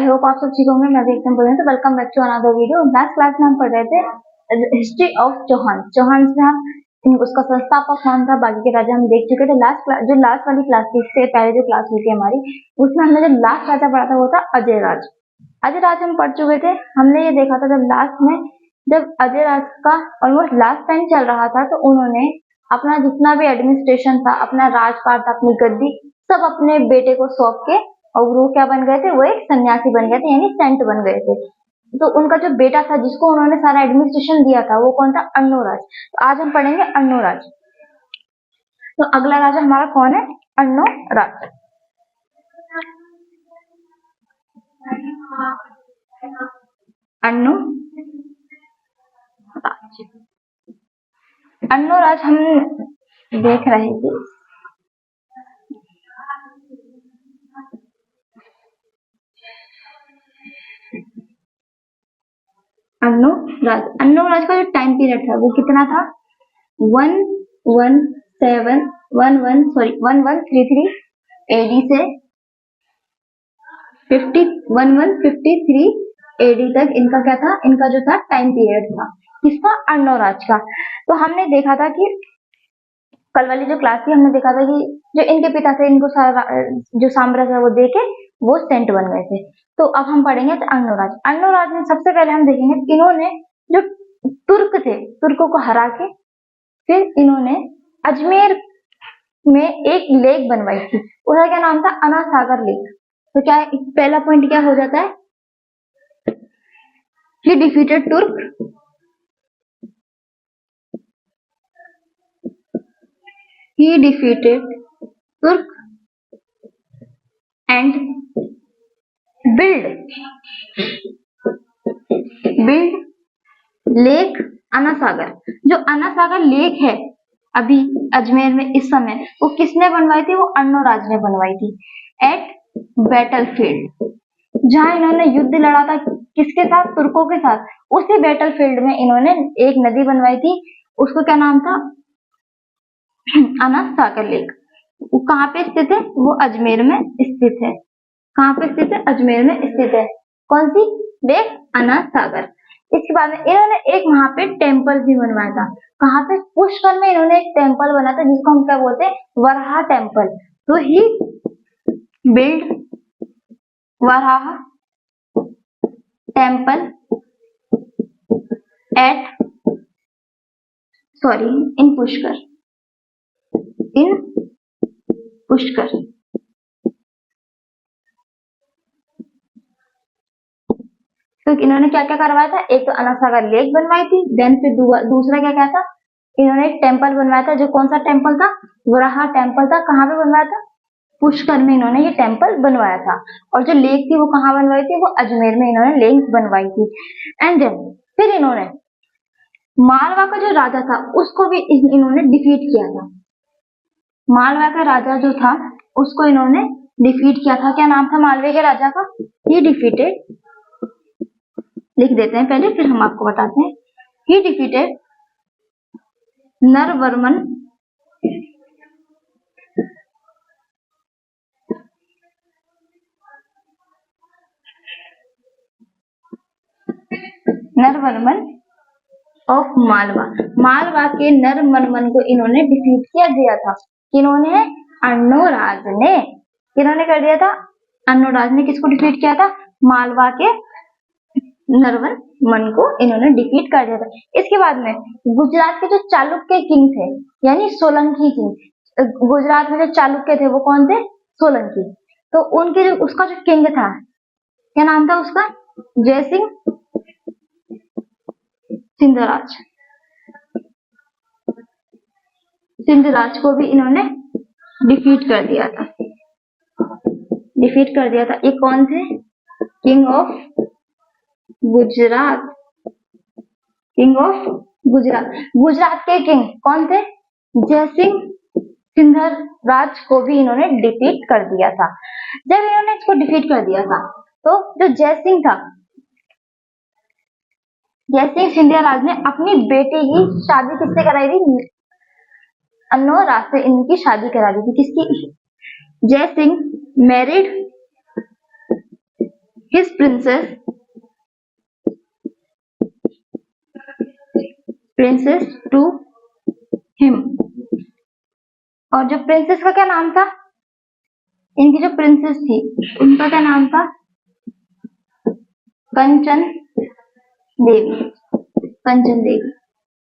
I hope आप सब ठीक होंगे। मैं भी एकदम बोल रही हूँ। Welcome back to another video. Last class में हम पढ़ रहे थे हिस्ट्री ऑफ चौहान। चौहान में हम उसका संस्थापक कौन था, बाकी के राजा हम देख चुके थे। जो लास्ट वाली क्लास थी, इससे पहले जो क्लास हुई थी हमारी, उसमें हमने जो लास्ट राजा पढ़ा था वो था अजय राज। अजय राज हम पढ़ चुके थे। हमने ये देखा था जब लास्ट में, जब अजय राज का ऑलमोस्ट लास्ट टाइम चल रहा था, तो उन्होंने अपना जितना भी एडमिनिस्ट्रेशन था, अपना राजपाट था, अपनी गद्दी सब अपने बेटे को सौंप के, और वो क्या बन गए थे, वो एक सन्यासी बन गए थे, यानी सेंट बन गए थे। तो उनका जो बेटा था जिसको उन्होंने सारा एडमिनिस्ट्रेशन दिया था, वो कौन था? अर्णोराज। तो आज हम पढ़ेंगे अर्णोराज। तो अगला राजा हमारा कौन है? अर्णोराज। अर्णोराज हम देख रहे थे। अर्णोराज का जो टाइम पीरियड था वो कितना था? 1133 एडी से 1153 एडी तक इनका क्या था? इनका जो था टाइम पीरियड था। किसका? अर्णोराज का। तो हमने देखा था कि कल वाली जो क्लास थी, हमने देखा था कि जो इनके पिता थे, इनको सारा जो साम्राज्य वो देके वो सेंट बन गए थे। तो अब हम पढ़ेंगे अर्णोराज। अर्णोराज में सबसे पहले हम देखेंगे, इन्होंने जो तुर्क थे, तुर्कों को हरा के फिर इन्होंने अजमेर में एक लेक बनवाई थी। उसका क्या नाम था? अनासागर लेक। तो क्या पहला पॉइंट क्या हो जाता है? ही डिफीटेड तुर्क and build लेक अनासागर। जो अनासागर लेक है अभी अजमेर में इस समय, वो किसने बनवाई थी? वो अर्णोराज ने बनवाई थी। एट बैटलफील्ड, जहां इन्होंने युद्ध लड़ा था किसके साथ? तुर्कों के साथ। उसी बैटलफील्ड में इन्होंने एक नदी बनवाई थी, उसको क्या नाम था? अनासागर लेक। वो कहाँ पे स्थित है? वो अजमेर में स्थित है। कहाँ पे स्थित है? अजमेर में स्थित है। कौन सी लेक? अनासागर। इसके बाद में इन्होंने एक वहां पे टेम्पल भी बनवाया था। कहाँ पे? पुष्कर में इन्होंने एक टेम्पल बनाया था, जिसको हम क्या बोलते हैं? वराह टेम्पल। तो he build Varaha temple in Pushkar. तो इन्होंने क्या क्या करवाया था? एक तो अनासागर लेक बनवाई थी, देन फिर दूसरा क्या क्या था? इन्होंने एक टेम्पल बनवाया था। जो कौन सा टेम्पल था? वराह टेम्पल था। कहाँ पे बनवाया था? पुष्कर में इन्होंने ये टेम्पल बनवाया था। और जो लेक थी वो कहाँ बनवाई थी? वो अजमेर में इन्होंने लेक बनवाई थी। एंड देन फिर इन्होंने मालवा का जो राजा था उसको भी इन्होंने डिफीट किया था। मालवा का राजा जो था उसको इन्होंने डिफीट किया था। क्या नाम था मालवे के राजा का? ही डिफीटेड, लिख देते हैं पहले फिर हम आपको बताते हैं। ही डिफीटेड नरवर्मन ऑफ मालवा। मालवा के नरवर्मन को इन्होंने डिफीट किया दिया था। किन्होंने? अर्णोराज ने। किन्होंने कर दिया था? अर्णोराज ने किसको डिफीट किया था? मालवा के नरवर्मन को इन्होंने डिफीट कर दिया था। इसके बाद में गुजरात के जो चालुक्य किंग थे, यानी सोलंकी किंग, गुजरात में जो चालुक्य थे वो कौन थे? सोलंकी। तो उनके जो उसका जो किंग था, क्या नाम था उसका? जयसिंह सिंधराज को भी इन्होंने डिफीट कर दिया था। ये कौन थे? King of Gujarat. गुजरात के किंग कौन थे? जयसिंह सिंधराज को भी इन्होंने डिफीट कर दिया था। जब इन्होंने इसको डिफीट कर दिया था, तो जो जयसिंह था, जयसिंह सिंधियाराज ने अपनी बेटी की शादी किससे कराई थी? अर्णोराज से इनकी शादी करा दी थी। किसकी? Jaisingh married his princess to him. और जो प्रिंसेस का क्या नाम था, इनकी जो प्रिंसेस थी उनका क्या नाम था, कंचन देवी। कंचन देवी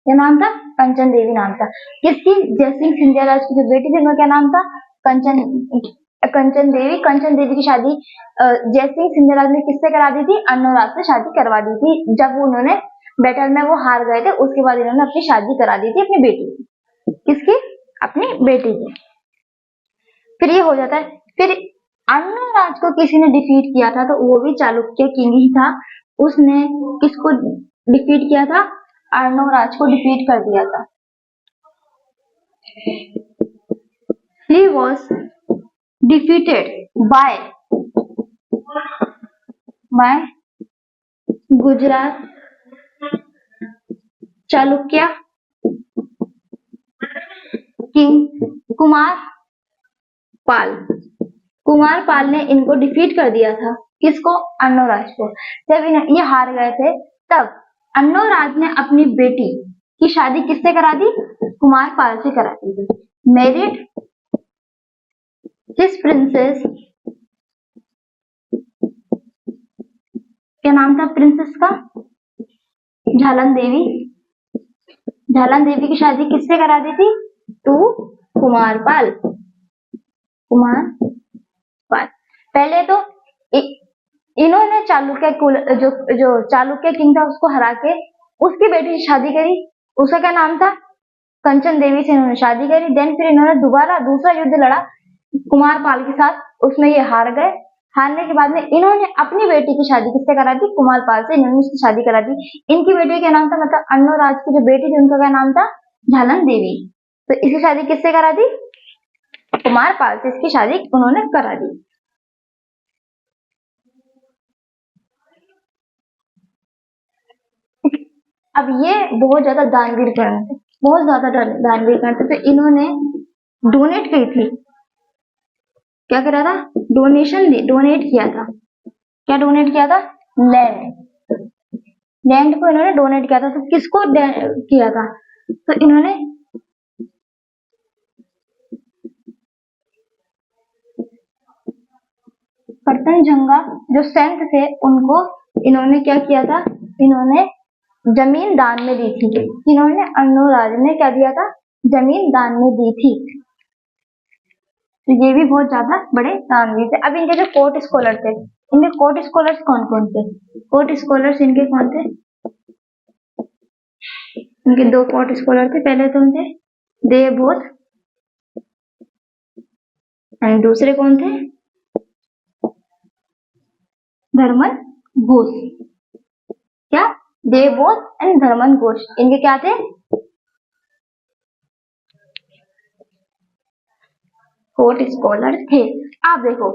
क्या नाम था, कंचन देवी नाम था। किसकी, जयसिंह सिंधिया राज की जो बेटी थी उनका क्या नाम था, कंचन कंचन देवी। कंचन देवी की शादी जयसिंह सिंधिया राज ने किससे करा दी थी, अर्नोराज से शादी करवा दी थी। जब उन्होंने बैटल में वो हार गए थे उसके बाद इन्होंने अपनी शादी करा दी थी अपनी बेटी की। किसकी, अपनी बेटी की। फिर ये हो जाता है। फिर अर्नोराज को किसी ने डिफीट किया था, तो वो भी चालुक्य किंग ही था। उसने किसको डिफीट किया था, अर्नोराज को डिफीट कर दिया था। He was defeated by Gujarat Chalukya king Kumar Pal ने इनको डिफीट कर दिया था। किसको, अर्नोराज को। जब ये हार गए थे तब अर्नोराज ने अपनी बेटी की शादी किससे करा दी, कुमार पाल से करा दी। मैरिड हिज प्रिंसेस, क्या नाम था प्रिंसेस का, झालन देवी। झालन देवी की शादी किससे करा दी थी, टू कुमार पाल। पहले तो इन्होंने चालुक्य जो चालुक्य किंग था उसको हरा के उसकी बेटी से शादी करी। उसका क्या नाम था, कंचन देवी से इन्होंने शादी करी। देन फिर इन्होंने दोबारा दूसरा युद्ध लड़ा कुमार पाल के साथ, उसमें ये हार गए। हारने के बाद में इन्होंने अपनी बेटी की शादी किससे करा दी, कुमार पाल से इन्होंने उसकी शादी करा दी। इनकी बेटी का नाम था, मतलब अर्नोराज की जो बेटी थी उनका क्या नाम था, झालन देवी। तो इसकी शादी किससे करा दी, कुमार पाल से इसकी शादी उन्होंने करा दी। अब ये बहुत ज्यादा दानवीर कर्ण थे, बहुत ज्यादा दानवीर कर्ण थे। तो इन्होंने डोनेट की थी, क्या करा था, डोनेट किया था। क्या डोनेट किया था, लैंड को इन्होंने डोनेट किया था। तो किसको किया था, तो इन्होंने कर्तनजंगा जो संत थे उनको इन्होंने क्या किया था, इन्होंने जमीन दान में दी थी। इन्होंने अर्नोराज ने क्या दिया था, जमीन दान में दी थी। तो ये भी बहुत ज्यादा बड़े दानवीर थे। अब इनके जो कोर्ट स्कॉलर थे, इनके कोर्ट स्कॉलर्स कौन कौन थे, कोर्ट स्कॉलर्स इनके कौन थे, इनके दो कोर्ट स्कॉलर थे। पहले तो थे देवभूत एंड दूसरे कौन थे, धर्मन घोष। क्या, देवभूत एंड धर्मन घोष, इनके क्या थे, कोर्ट स्कॉलर थे। आप देखो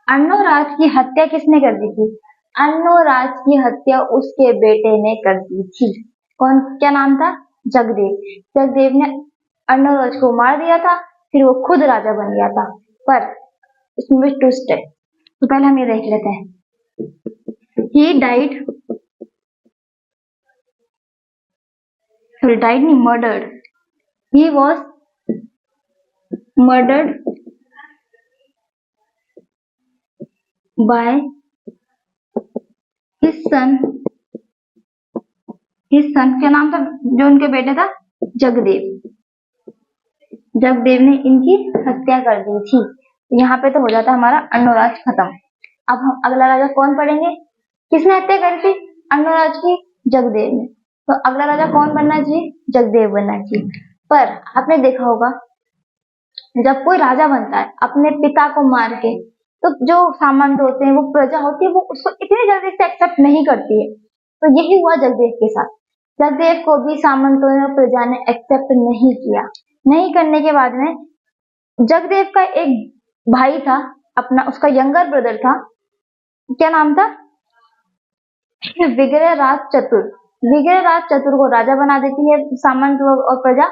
अर्नोराज की हत्या किसने कर दी थी, अर्नोराज की हत्या उसके बेटे ने कर दी थी। कौन, क्या नाम था, जगदेव। जगदेव ने अर्नोराज को मार दिया था, फिर वो खुद राजा बन गया था। पर इसमें भी ट्विस्ट है, तो पहले हम ये देख लेते हैं। He died नहीं, murdered. He was murdered by his son. क्या नाम था जो उनके बेटे था, जगदेव। जगदेव ने इनकी हत्या कर दी थी। यहाँ पे तो हो जाता हमारा अर्नोराज खत्म। अब हम अगला राजा कौन पढ़ेंगे, किसने हत्या करी थी, अर्नोराज की, जगदेव ने। तो अगला राजा कौन बनना चाहिए, जगदेव बनना चाहिए। पर आपने देखा होगा जब कोई राजा बनता है अपने पिता को मार के, तो जो सामंत होते हैं, वो प्रजा होती है, वो उसको इतनी जल्दी से एक्सेप्ट नहीं करती है। तो यही हुआ जगदेव के साथ। जगदेव को भी सामंतों ने, प्रजा ने एक्सेप्ट नहीं किया। नहीं करने के बाद में जगदेव का एक भाई था अपना, उसका यंगर ब्रदर था, क्या नाम था, विग्रहराज चतुर। विग्रहराज चतुर को राजा बना देती है सामंत और प्रजा।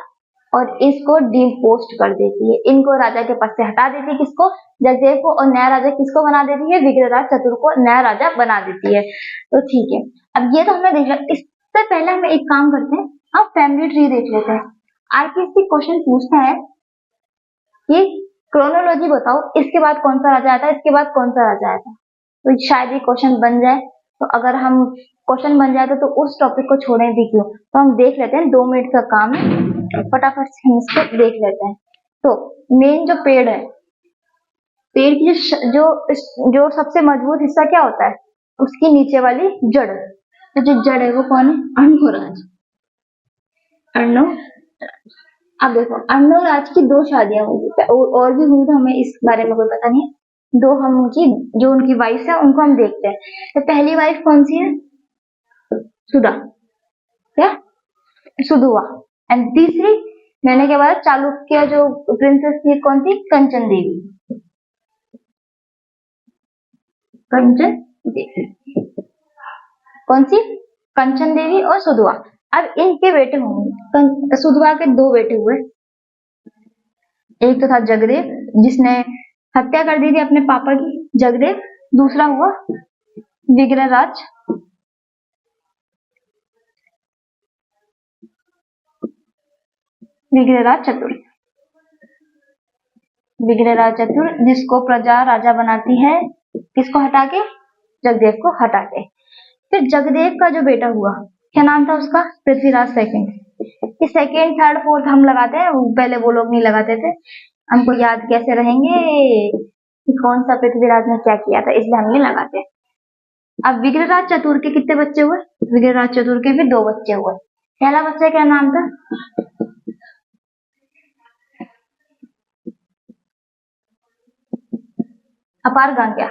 और इसको डिपोस्ट कर देती है, इनको राजा के पद से हटा देती है, किसको, जगदेव को, और नया राजा किसको बना देती है, विग्रहराज चतुर को नया राजा बना देती है। तो ठीक है, अब ये तो हमने देख लिया। इससे पहले हम एक काम करते हैं, अब फैमिली ट्री देख लेते हैं। आरपीएससी क्वेश्चन पूछता है कि क्रोनोलॉजी बताओ, इसके बाद कौन सा राजा आता है, इसके बाद कौन सा राजा आता है, तो शायद ये क्वेश्चन बन जाए। तो अगर हम क्वेश्चन बन जाए तो उस टॉपिक को छोड़ें भी क्यों, तो हम देख लेते हैं, 2 मिनट का काम है, फटाफट से हम इसको देख लेते हैं। तो मेन जो पेड़ है, पेड़ की जो सबसे मजबूत हिस्सा क्या होता है, उसकी नीचे वाली जड़, तो जो जड़ है वो कौन है, अर्णोराज। अर्णो, अब देखो अर्णोराज की 2 शादियां हुई, और भी हुई तो हमें इस बारे में कोई पता नहीं है। 2 हम उनकी, जो उनकी वाइफ है उनको हम देखते हैं। तो पहली वाइफ कौन सी है, सुधा, क्या, सुधुआ। एंड तीसरी, मैंने क्या बोला, चालुक्य जो प्रिंसेस थी कौन थी, कंचन देवी। कंचन देवी, कौन सी, कंचन देवी और सुधुआ। अब इनके बेटे होंगे, सुधुआ के 2 बेटे हुए, एक तो था जगदेव जिसने हत्या कर दी थी अपने पापा की, जगदेव। दूसरा हुआ विग्रहराज, विग्रहराज चतुर, विग्रहराज चतुर जिसको प्रजा राजा बनाती है, किसको हटा के, जगदेव को हटा के। फिर जगदेव का जो बेटा हुआ, क्या नाम था उसका, पृथ्वीराज सेकंड। ये सेकंड, थर्ड, फोर्थ हम लगाते हैं, पहले वो लोग नहीं लगाते थे, हमको याद कैसे रहेंगे कि कौन सा पृथ्वीराज ने क्या किया था, इसलिए हम ये लगाते हैं। अब विग्रहराज चतुर के कितने बच्चे हुए, विग्रहराज चतुर के भी 2 बच्चे हुए। पहला बच्चा क्या नाम था, अपार गांग्या,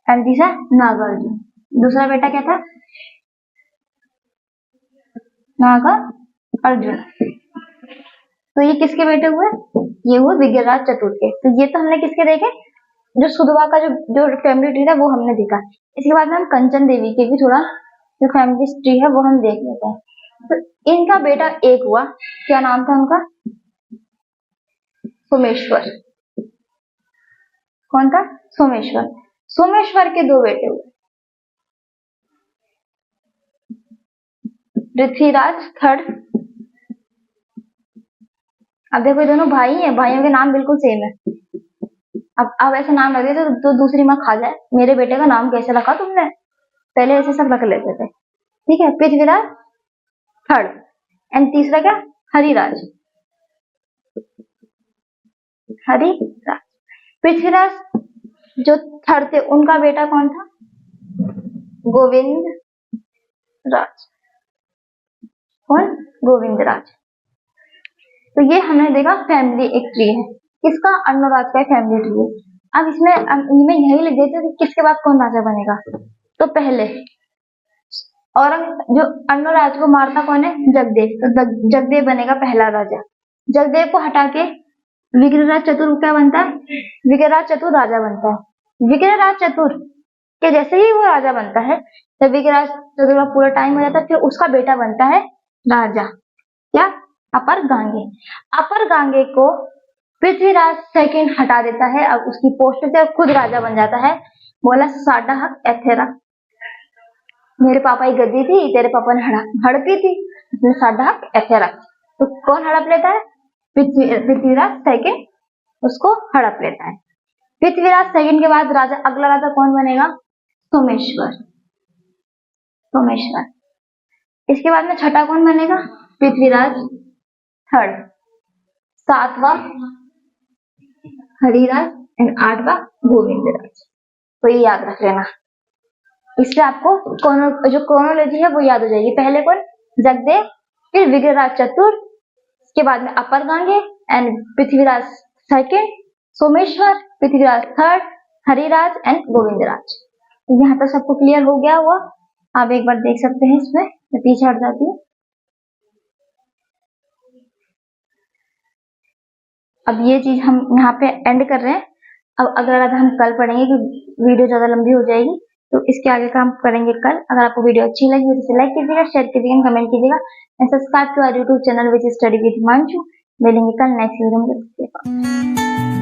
एंड तीसरा नागार्जुन। दूसरा बेटा क्या था, नागा अर्जुन। तो ये किसके बेटे हुए, ये हुए विग्रहराज चतुर के। तो ये तो हमने किसके देखे, जो सुधवा का जो फैमिली ट्री था वो हमने देखा। इसके बाद में हम कंचन देवी के भी थोड़ा जो फैमिली ट्री है वो हम देख लेते हैं। तो इनका बेटा एक हुआ, क्या नाम था उनका, सोमेश्वर। कौन था, सोमेश्वर। सोमेश्वर के 2 बेटे हुए, पृथ्वीराज थर्ड। अब देखो ये दोनों भाई हैं, भाइयों के नाम बिल्कुल सेम है। अब ऐसे नाम रख दिए तो दूसरी माँ खा जाए, मेरे बेटे का नाम कैसे रखा तुमने, पहले ऐसे सब रख लेते थे। ठीक है, पृथ्वीराज थर्ड, एंड तीसरा क्या, हरिराज, हरिराज। पृथ्वीराज जो थर्ड थे उनका बेटा कौन था, गोविंद राज। कौन, गोविंद राज। तो ये हमने देखा फैमिली एक ट्री है, किसका, अर्णोराज का फैमिली ट्री है। अब इसमें यही लिख देते कि किसके बाद कौन राजा बनेगा। तो पहले औरंग जो अर्णोराज को मारता कौन है, जगदेव। तो जगदेव बनेगा पहला राजा। जगदेव को हटा के विग्रहराज चतुर क्या बनता है, विग्रहराज चतुर राजा बनता है। विग्रहराज चतुर के जैसे ही वो राजा बनता है, जब विग्रहराज चतुर का पूरा टाइम हो जाता है, फिर उसका बेटा बनता है राजा, क्या, अपर गांगे। अपर गांगे को पृथ्वीराज सेकंड हटा देता है, अब उसकी पोस्ट से खुद राजा बन जाता है। बोला साडाहक एथेरा, मेरे पापा की गद्दी थी, तेरे पापा ने हड़पी थी, इसलिए साडाहक एथेरा। तो कौन हड़प लेता है, पृथ्वीराज सेकंड उसको हड़प लेता है। पृथ्वीराज सेकंड के बाद राजा, अगला राजा कौन बनेगा, सोमेश्वर, सोमेश्वर। इसके बाद में छठा कौन बनेगा, पृथ्वीराज थर्ड, 7वां हरिराज एंड 8वां गोविंदराज। तो ये याद रख लेना, इससे आपको जो क्रोनोलॉजी है वो याद हो जाएगी। पहले कौन, जगदेव, फिर विग्रहराज चतुर, इसके बाद में Apar Gange and Prithviraj second, Someshwar, Prithviraj third, Hariraj and Govindraj. तो यहाँ तक सबको क्लियर हो गया हुआ। आप एक बार देख सकते हैं, इसमें मैं पीछे हट जाती हूँ। अब ये चीज हम यहाँ पे एंड कर रहे हैं। अब अगला राजा हम कल पढ़ेंगे क्योंकि वीडियो ज्यादा लंबी हो जाएगी, तो इसके आगे का हम करेंगे कल। अगर आपको वीडियो अच्छी लगी तो इसे लाइक कीजिएगा, शेयर कीजिएगा, कमेंट कीजिएगा and subscribe to our YouTube channel which is study with Himanshu. मिलेंगे कल नेक्स्ट वीडियो में।